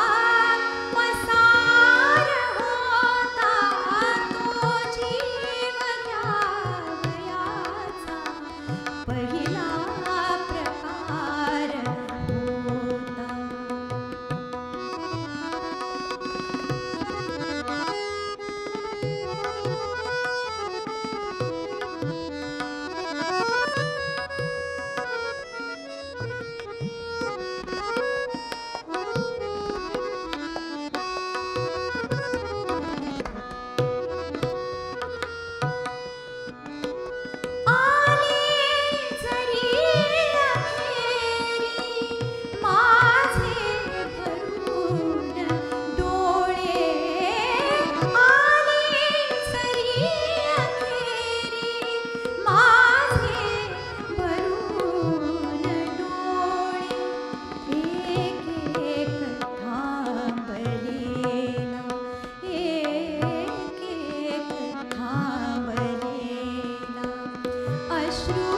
मसार होता, तो जीव घ्यावयाचा पहिला प्रकार होता. आले जरी अखेरी माझे भरून डोळे, आले जरी अखेरी माझे भरून डोळे, एक एक थांबलेला, एक एक थांबलेला, अश्रू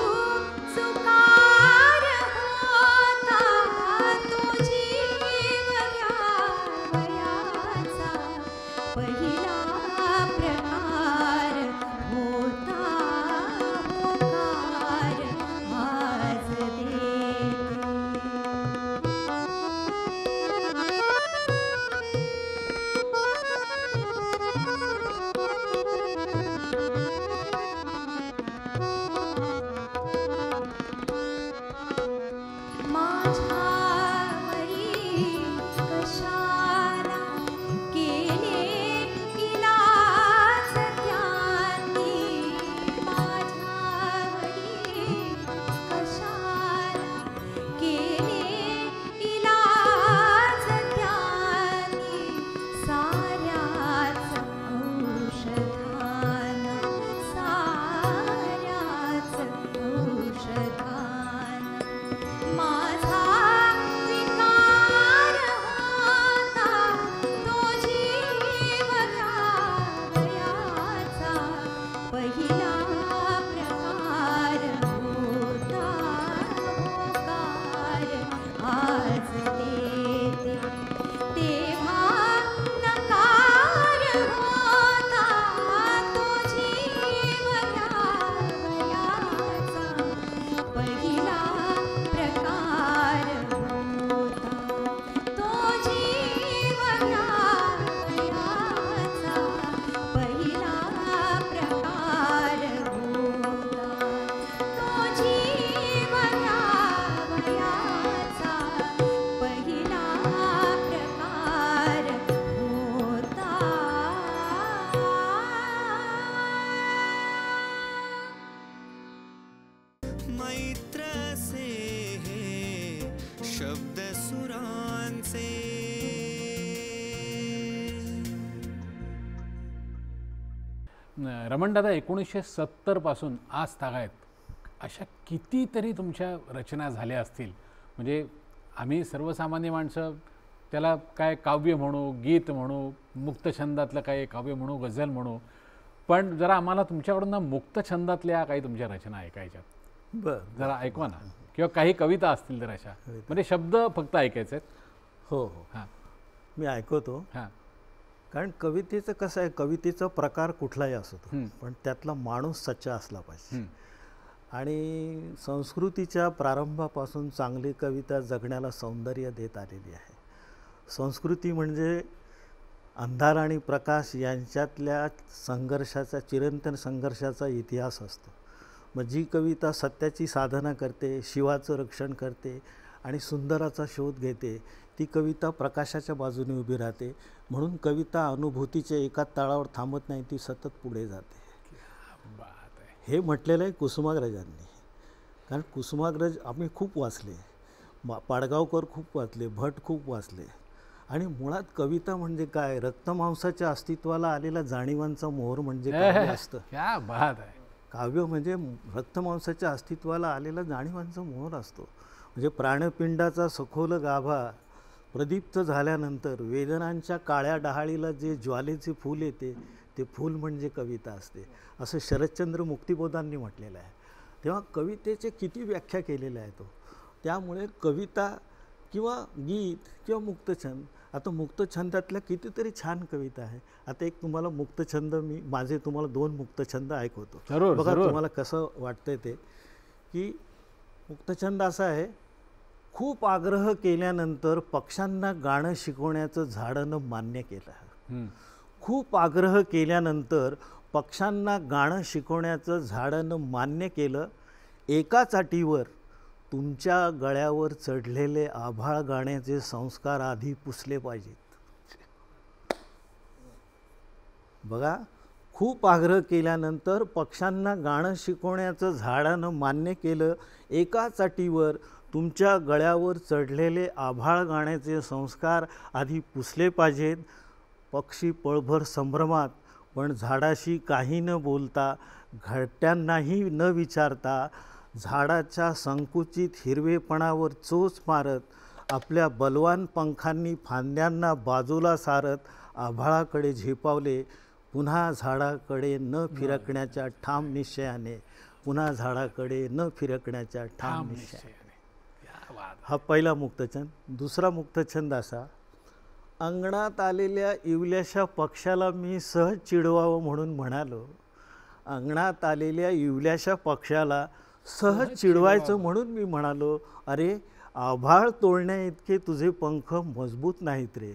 चुकार होता, तो जीव घ्यावयाचा पहिला प्रकार होता, होकार आज देते. माझ्यावरी कशाला केले इलाज त्यांनी, माझ्यावरी कशाला केले इलाज त्यांनी, साऱ्याच औषधानं, साऱ्याच औषधानं माझा विकार होता, तो जीव घ्यावयाचा पहिला प्रकार होता, होकार आज देते, तेव्हा नकार होता, तो जीव घ्यावयाचा पहिला प्रकार होता, तो जीव घ्यावयाचा पहिला प्रकार मैत्र से हे शब्द सुरांचे. रमणदादा 1970 पासून आज तागायत अशा कितीतरी तुमच्या रचना झाल्या असतील. म्हणजे आम्ही सर्वसामान्य माणसं त्याला काय काव्य म्हणू, गीत म्हणू, मुक्तछंदातलं काय काव्य म्हणू, गझल म्हणू, पण जरा आम्हाला तुमच्याकडून ना मुक्तछंदातल्या काही तुमच्या रचना ऐकायच्यात. बरं, जरा ऐकवा ना, किंवा काही कविता असतील तर अशा, म्हणजे शब्द फक्त ऐकायचे आहेत. हो हो, हां मी ऐकवतो. हां कारण कवितेचं कसं आहे, कवितेचा प्रकार कुठलाही असतो, पण त्यातला माणूस सच्चा असला पाहिजे. आणि संस्कृतीच्या प्रारंभापासून चांगली कविता जगण्याला सौंदर्य देत आलेली आहे. संस्कृती म्हणजे अंधार आणि प्रकाश यांच्यातल्या संघर्षाचा, चिरंतन संघर्षाचा इतिहास असतो. मग जी कविता सत्याची साधना करते, शिवाचं रक्षण करते आणि सुंदराचा शोध घेते, ती कविता प्रकाशाच्या बाजूने उभी राहते. म्हणून कविता अनुभूतीच्या एका तळावर थांबत नाही, ती सतत पुढे जाते. हे म्हटलेलं आहे कुसुमाग्रजांनी. कारण कुसुमाग्रज आम्ही खूप वाचले, पाडगावकर खूप वाचले, भट खूप वाचले. आणि मुळात कविता म्हणजे काय, रक्तमांसाच्या अस्तित्वाला आलेला जाणीवांचा मोहर म्हणजे काव्य असतं. क्या बात आहे. काव्य म्हणजे रक्तमांसाच्या अस्तित्वाला आलेला जाणीवांचा मोहर असतो. म्हणजे प्राणपिंडाचा सखोल गाभा प्रदीप्त झाल्यानंतर वेदनांच्या काळ्या डहाळीला जे ज्वालेचे फूल येते, ते फूल म्हणजे कविता असते, असं शरदचंद्र मुक्तिबोधांनी म्हटलेलं आहे. तेव्हा कवितेचे किती व्याख्या केलेल्या आहेत. त्यामुळे कविता किंवा गीत किंवा मुक्तछंद, आता मुक्तछंदातल्या कितीतरी छान कविता आहे. आता एक तुम्हाला मुक्तछंद, मी माझे तुम्हाला 2 मुक्तछंद ऐकवतो. बघा तुम्हाला कसं वाटतंय ते, की मुक्तछंद असा आहे. खूप आग्रह केल्यानंतर पक्ष्यांना गाणं शिकवण्याचं झाडानं मान्य केलं. खूप आग्रह केल्यानंतर पक्ष्यांना गाणं शिकवण्याचं झाडानं मान्य केलं. एकाच अटीवर तुमच्या गळ्यावर चढलेले आभाळ गाण्याचे संस्कार आधी पुसले पाहिजेत. बघा, खूप आग्रह केल्यानंतर पक्ष्यांना गाणं शिकवण्याचं झाडानं मान्य केलं. एकाच अटीवर तुमच्या गळ्यावर चढलेले आभाळ गाण्याचे संस्कार आधी पुसले पाहिजेत. पक्षी पळभर संभ्रमात, पण झाडाशी काही न बोलता, घरट्यांनाही न विचारता, झाडाच्या संकुचित हिरवेपणावर चोच मारत, आपल्या बलवान पंखांनी फांद्यांना बाजूला सारत आभाळाकडे झेपावले. पुन्हा झाडाकडे न फिरकण्याच्या ठाम निश्चयाने, पुन्हा झाडाकडे न फिरकण्याच्या ठाम निश्चयाने. हा पहिला मुक्तछंद. दुसरा मुक्तछंद असा, अंगणात आलेल्या इवल्याशा पक्षाला मी सहज चिडवावं म्हणून म्हणालो. अंगणात आलेल्या इवल्याशा पक्षाला सहज चिडवायचं म्हणून मी म्हणालो, अरे आभाळ तोडण्या इतके तुझे पंख मजबूत नाहीत रे.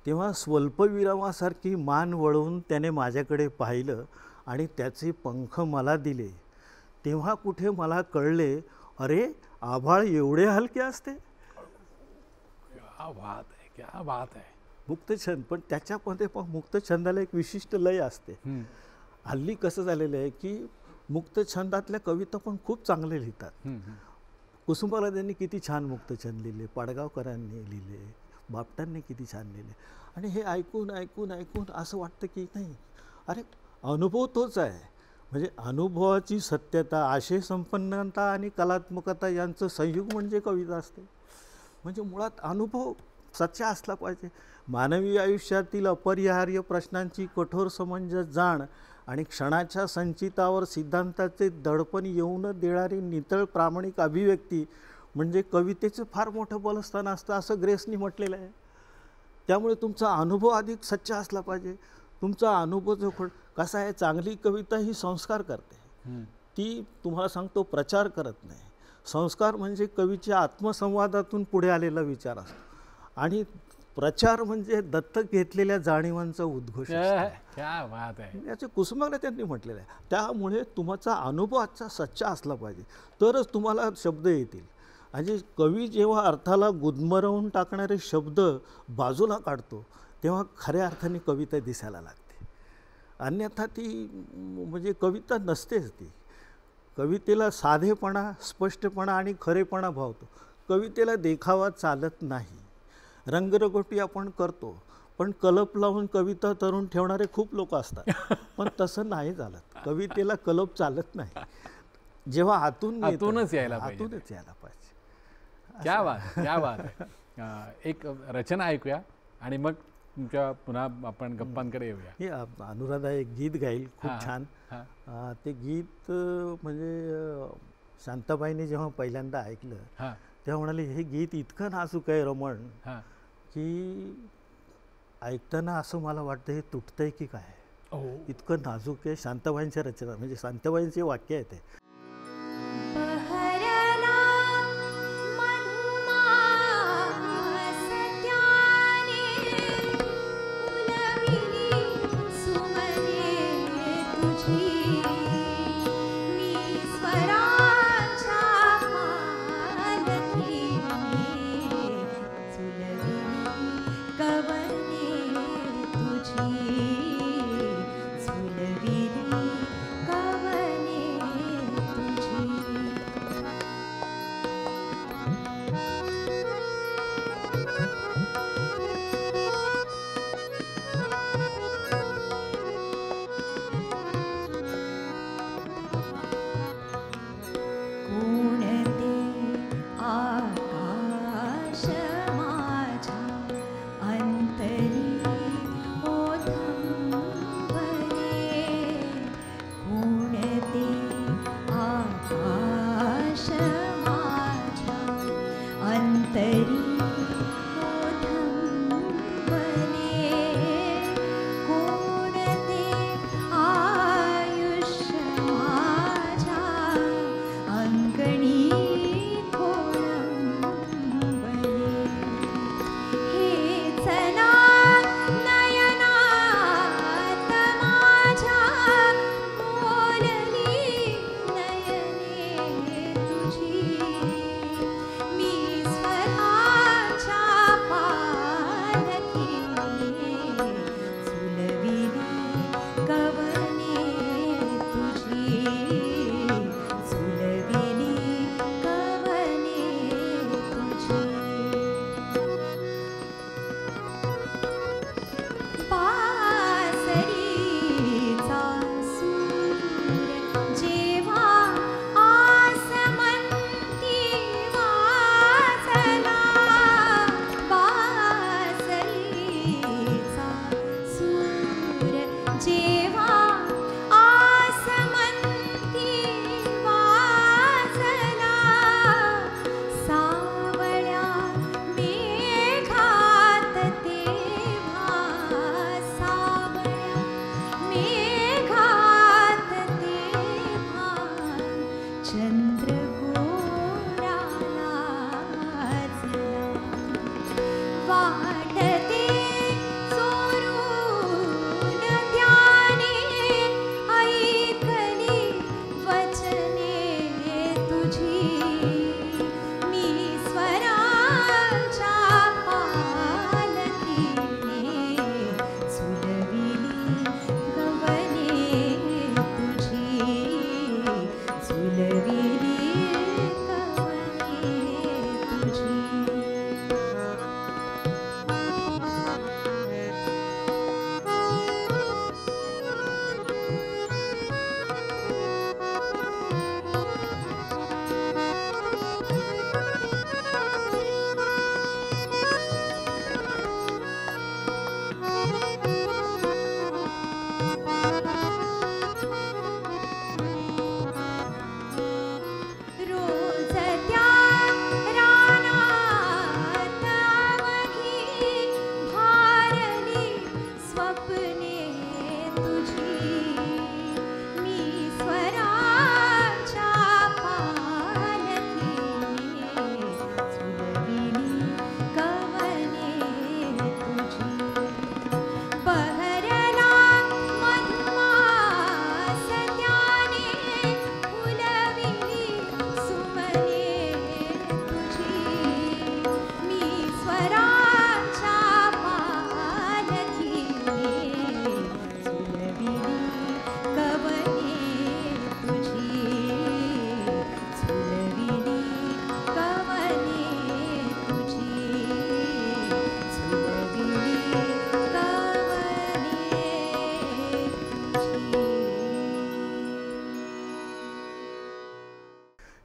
तेव्हा स्वल्पविरामासारखी मान वळवून त्याने माझ्याकडे पाहिलं आणि त्याचे पंख मला दिले. तेव्हा कुठे मला कळले, अरे आभाळ एवढे हलके असते. क्या बात आहे, क्या बात आहे. मुक्तछंद, पण त्याच्यामध्ये पण मुक्तछंदाला एक विशिष्ट लय असते. हल्ली कसं झालेलं आहे की मुक्तछंदातल्या कविता पण खूप चांगले लिहितात. कुसुमाग्रजांनी किती छान मुक्तछंद लिहिले, पाडगावकरांनी लिहिले, बापटांनी किती छान लिहिले. आणि हे ऐकून ऐकून ऐकून असं वाटतं की नाही, अरे अनुभव तोच आहे. म्हणजे अनुभवाची सत्यता, आशय संपन्नता आणि कलात्मकता यांचं संयोग म्हणजे कविता असते. म्हणजे मुळात अनुभव सच्चा असला पाहिजे. मानवी आयुष्यातील अपरिहार्य प्रश्नांची कठोर समंजस जाण आणि क्षणाच्या संचितावर सिद्धांताचे दडपण येऊ न देणारी नितळ प्रामाणिक अभिव्यक्ती म्हणजे कवितेचं फार मोठं बलस्थान असतं, असं ग्रेसनी म्हटलेलं आहे. त्यामुळे तुमचा अनुभव अधिक सच्चा असला पाहिजे. तुमचा अनुभव जो कसा आहे, चांगली कविता ही संस्कार करते. ती तुम्हाला सांगतो प्रचार करत नाही. संस्कार म्हणजे कवीच्या आत्मसंवादातून पुढे आलेला विचार असतो आणि प्रचार म्हणजे दत्तक घेतलेल्या जाणीवांचा उद्घोष असतो. क्या बात आहे. याचे कुसुमाग्रज त्यांनी म्हटलेलं आहे. त्यामुळे तुमचा अनुभव आजचा सच्चा असला पाहिजे, तरच तुम्हाला शब्द येतील. आणि कवी जेव्हा अर्थाला गुदमरवून टाकणारे शब्द बाजूला काढतो तेव्हा खऱ्या अर्थाने कविता दिसायला लागते. अन्यथा ती म्हणजे कविता नसतेच ती. कवितेला साधेपणा, स्पष्टपणा आणि खरेपणा भावतो. कवितेला देखावा चालत नाही. रंगरगोटी आपण करतो, पण कलप लावून कविता तरुण ठेवणारे खूप लोक असतात. पण तसं नाही चालत. कवितेला कलप चालत नाही. जेव्हा आतूनच यायला पाहिजे. क्या बात क्या बात आहे. एक रचना ऐकूया आणि मग तुमच्या पुन्हा आपण गप्पांकडे येऊया. हे अनुराधा एक गीत गाईल खूप छान. ते गीत म्हणजे शांताबाईंनी जेव्हा पहिल्यांदा ऐकलं तेव्हा म्हणाले हे गीत इतकं नाजूक आहे रमण की ऐकताना असं मला वाटतं हे तुटतंय की काय. इतकं नाजूक आहे. शांताबाईंच्या रचना म्हणजे शांताबाईंचे वाक्य आहे ते.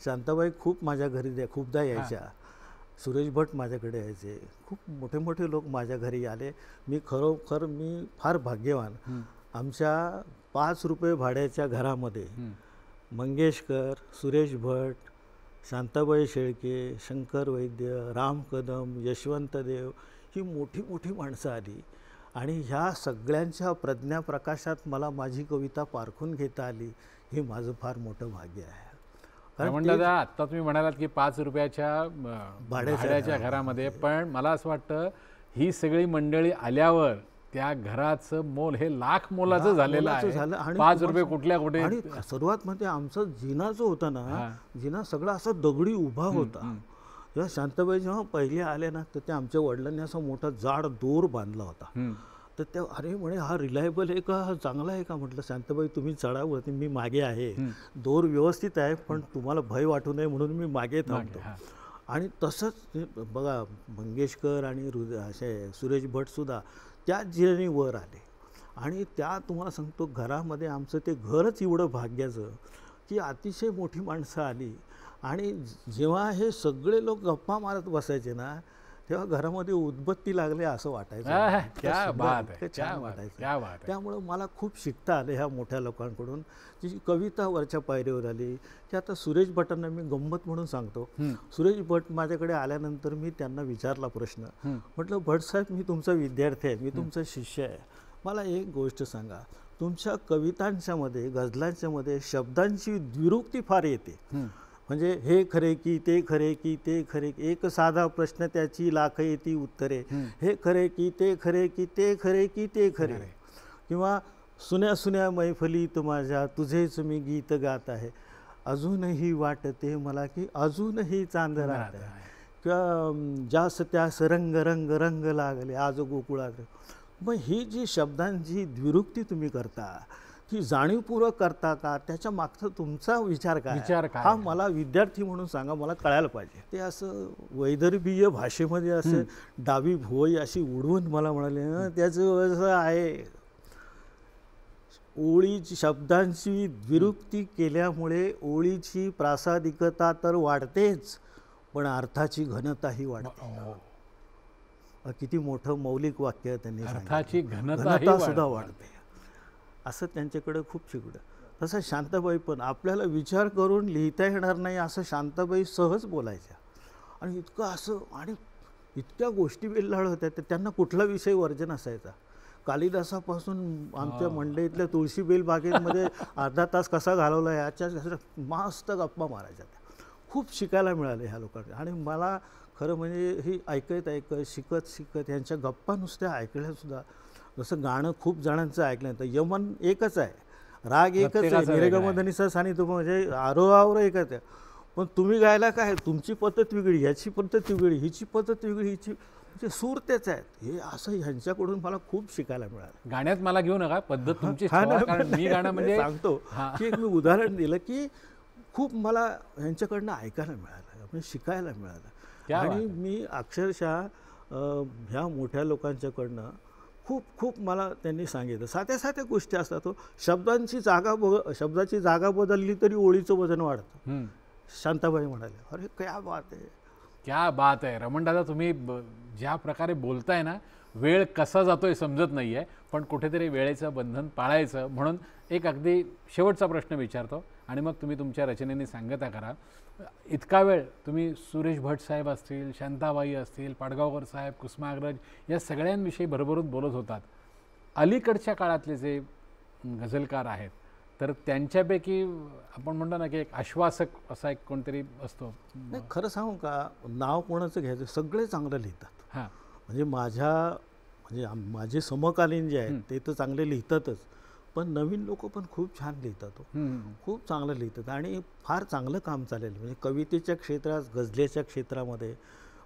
शांताबाई खूप माझ्या घरी खूपदा यायच्या. सुरेश भट माझ्याकडे यायचे. खूप मोठे मोठे लोक माझ्या घरी आले. मी खरोखर मी फार भाग्यवान. आमच्या 5 रुपये भाड्याच्या घरामध्ये मंगेशकर, सुरेश भट, शांताबाई शेळके, शंकर वैद्य, राम कदम, यशवंत देव ही मोठी मोठी माणसं आली आणि ह्या सगळ्यांच्या प्रज्ञाप्रकाशात मला माझी कविता पारखून घेता आली. हे माझं फार मोठं भाग्य आहे. रमण दादा, आत्ता तुम्ही म्हणालात की 5 रुपयाच्या भाड्याच्या घरामध्ये, पण मला असं वाटतं ही सगळी मंडळी आल्यावर त्या घराचं मोल हे लाख मोलाचं झालेलं आहे. 5 रुपये कुठल्या कुठे. आणि सर्वात म्हणजे आमचा जिना जो होता ना, जिना सगळा असा दगडी उभा होता. जेव्हा शांताबाई जेव्हा पहिले आले ना, तर त्या आमच्या वडिलांनी असा मोठा जाड दोर बांधला होता. तर त्या अरे म्हणे हा रिलायबल आहे का, हा चांगला आहे का. म्हटलं शांताबाई तुम्ही चढावरती, मी मागे आहे. दोर व्यवस्थित आहे, पण तुम्हाला भय वाटू नये म्हणून मी मागे थांबतो. आणि तसंच बघा मंगेशकर आणि असे सुरेश भटसुद्धा त्याच जिऱ्याने वर आले. आणि त्या तुम्हाला सांगतो घरामध्ये आमचं ते घरच एवढं भाग्याचं की अतिशय मोठी माणसं आली. आणि जेव्हा हे सगळे लोक गप्पा मारत बसायचे ना, तेव्हा घरामध्ये उदबत्ती लागले असं वाटायचं. छान वाटायचं. त्यामुळं मला खूप शिकता आले ह्या मोठ्या लोकांकडून. जी कविता वरच्या पायरीवर आली की आता सुरेश भटांना मी गंमत म्हणून सांगतो. सुरेश भट माझ्याकडे आल्यानंतर मी त्यांना विचारला प्रश्न. म्हटलं भट साहेब, मी तुमचा विद्यार्थी आहे, मी तुमचा शिष्य आहे. मला एक गोष्ट सांगा, तुमच्या कवितांच्या मध्ये, गझलांच्या मध्ये शब्दांची द्विरुक्ती फार येते. म्हणजे हे खरे की ते खरे की ते खरे, एक साधा प्रश्न त्याची लाख येती उत्तरे. हे खरे की ते खरे की ते खरे की ते खरे. किंवा सुन्या सुन्या मैफलीत माझ्या तुझेच मी गीत गात आहे, अजूनही वाटते मला की अजूनही चांद राहत आहे. किंवा जास त्यास रंग रंग रंग लागले आज गोकुळात. मग ही जी शब्दांची द्विरुक्ती तुम्ही करता, ती जाणीवपूर्वक करता का, त्याच्या मागचा तुमचा विचार काय, हा मला विद्यार्थी म्हणून सांगा, मला कळायला पाहिजे. ते असं वैदर्भीय भाषेमध्ये असं डावी भोई अशी उडवून मला म्हणाले, त्याचं असं आहे. ओळीची शब्दांची द्विरुक्ती केल्यामुळे ओळीची प्रासादिकता तर वाढतेच, पण अर्थाची घनताही वाढते. किती मोठं मौलिक वाक्य त्यांनी अर्थाची घनता सुद्धा वाढते. असं त्यांच्याकडे खूप शिकलं. तसं शांताबाई पण आपल्याला विचार करून लिहिता येणार नाही असं शांताबाई सहज बोलायच्या. आणि इतकं असं, आणि इतक्या गोष्टी वेल्हाळ होत्या, तर त्यांना कुठला विषय वर्जन असायचा. कालिदासापासून आमच्या मंडईतल्या तुळशीबेल बागेमध्ये अर्धा तास कसा घालवला याच्या मस्त गप्पा मारायच्या. त्या खूप शिकायला मिळाले ह्या लोकांना. आणि मला खरं म्हणजे ही ऐकत शिकत शिकत यांच्या गप्पा नुसत्या ऐकल्यासुद्धा, जसं गाणं खूप जणांचं ऐकलं तर यमन एकच आहे, राग एकच आहे, निरेगमधनिसा सानिध्य म्हणजे आरोहावर एकच आहे, पण तुम्ही गायला काय, तुमची पद्धत वेगळी, ह्याची पद्धत वेगळी, हिची पद्धत वेगळी, हिची म्हणजे सूर तेच आहेत. हे असं ह्यांच्याकडून मला खूप शिकायला मिळालं. गाण्यात मला घेऊ नका, पद्धत तुमची. मी गाणं म्हणजे सांगतो की एक मी उदाहरण दिलं की खूप मला ह्यांच्याकडनं ऐकायला मिळालं, म्हणजे शिकायला मिळालं. आणि मी अक्षरशः ह्या मोठ्या लोकांच्याकडनं खूप मला त्यांनी सांगितलं. साध्या साध्या गोष्टी असतात. शब्दाची जागा बदलली तरी ओळीचं वजन वाढतं. शांताबाई म्हणाले, अरे क्या बात आहे, क्या बात आहे. रमण दादा, तुम्ही ज्या प्रकारे बोलताय ना, वेळ कसा जातोय समजत नाही आहे, पण कुठेतरी वेळेचं बंधन पाळायचं. म्हणून एक अगदी शेवटचा प्रश्न विचारतो आणि मग तुम्ही तुमच्या रचनेने सांगता करा. इतका वेळ तुम्ही सुरेश भट साहेब असतील, शांताबाई असतील, पाडगावकर साहेब, कुसुमाग्रज या सगळ्यांविषयी भरभरून बोलत होतात. अलीकडच्या काळातले जे गझलकार आहेत, तर त्यांच्यापैकी आपण म्हणतो ना की एक आश्वासक असा एक कोणतरी असतो. नाही, खरं सांगू का, नाव कोणाचं घ्यायचं, सगळे चांगलं लिहितात. हां, म्हणजे माझे समकालीन जे आहेत ते तर चांगले लिहितातच, पण नवीन लोक पण खूप छान लिहितात. खूप चांगलं लिहितात आणि फार चांगलं काम चालेल. म्हणजे कवितेच्या क्षेत्रात, गझलेच्या क्षेत्रामध्ये,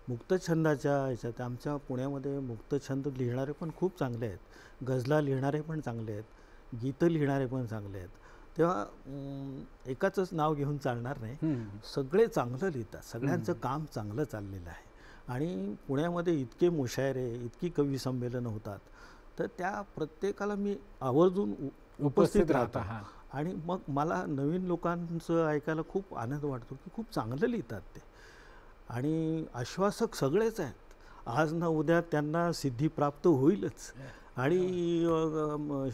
मुक्तछंदाच्या ह्याच्यात आमच्या पुण्यामध्ये मुक्तछंद लिहिणारे पण खूप चांगले आहेत, गझला लिहिणारे पण चांगले आहेत, गीतं लिहिणारे पण चांगले आहेत. तेव्हा एकाचंच नाव घेऊन चालणार नाही, सगळे चांगलं लिहितात, सगळ्यांचं काम चांगलं चाललेलं आहे. आणि पुण्यामध्ये इतके मुशायरे, इतकी कवी संमेलनं होतात, तर त्या प्रत्येकाला मी आवर्जून उपस्थित राहतो. आणि मग मला नवीन लोकांचं ऐकायला खूप आनंद वाटतो की खूप चांगलं लिहितात ते आणि आश्वासक सगळेच आहेत. आज ना उद्या त्यांना सिद्धी प्राप्त होईलच. आणि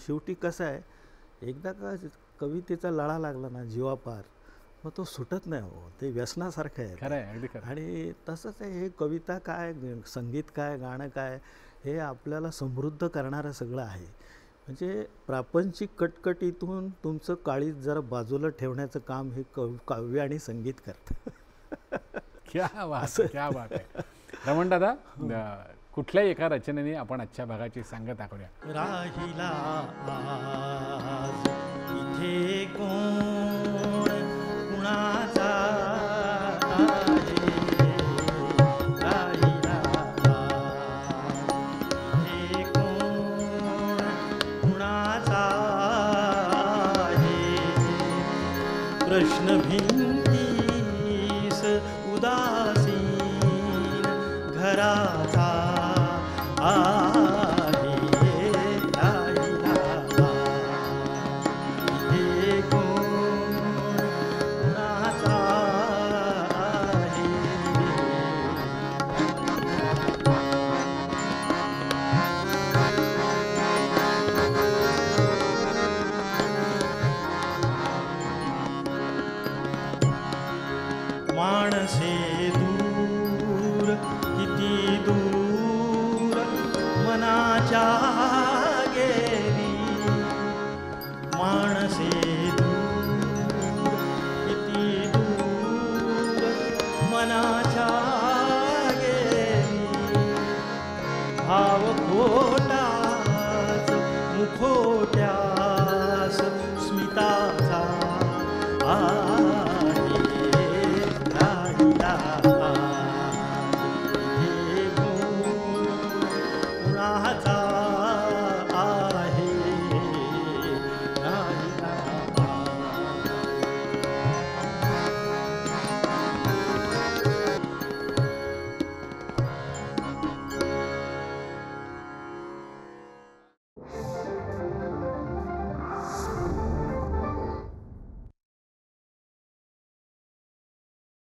शेवटी कसं आहे, एकदा का कवितेचा लळा लागला ना जीवापार, मग तो सुटत नाही हो, ते व्यसनासारखं आहे. खरं आहे, अगदी खरं. आणि तसंच आहे हे कविता काय, संगीत काय, गाणं काय, हे आपल्याला समृद्ध करणारं सगळं आहे. म्हणजे प्रापंचिक कटकटीतून तुमचं काळीज जरा बाजूला ठेवण्याचं काम हे काव्य आणि संगीत करतं. क्या बात आहे, क्या बात आहे. रमण दादा, कुठल्याही एका रचनेने आपण आजच्या भागाची सांगत दाखवूया. राहिला आज इथे कोण कुणाचा आहे, राहिला आज इथे कोण कुणाचा आहे, प्रश्न भिंतीस उदासीन घराचा आहे, राहिला इथे कोण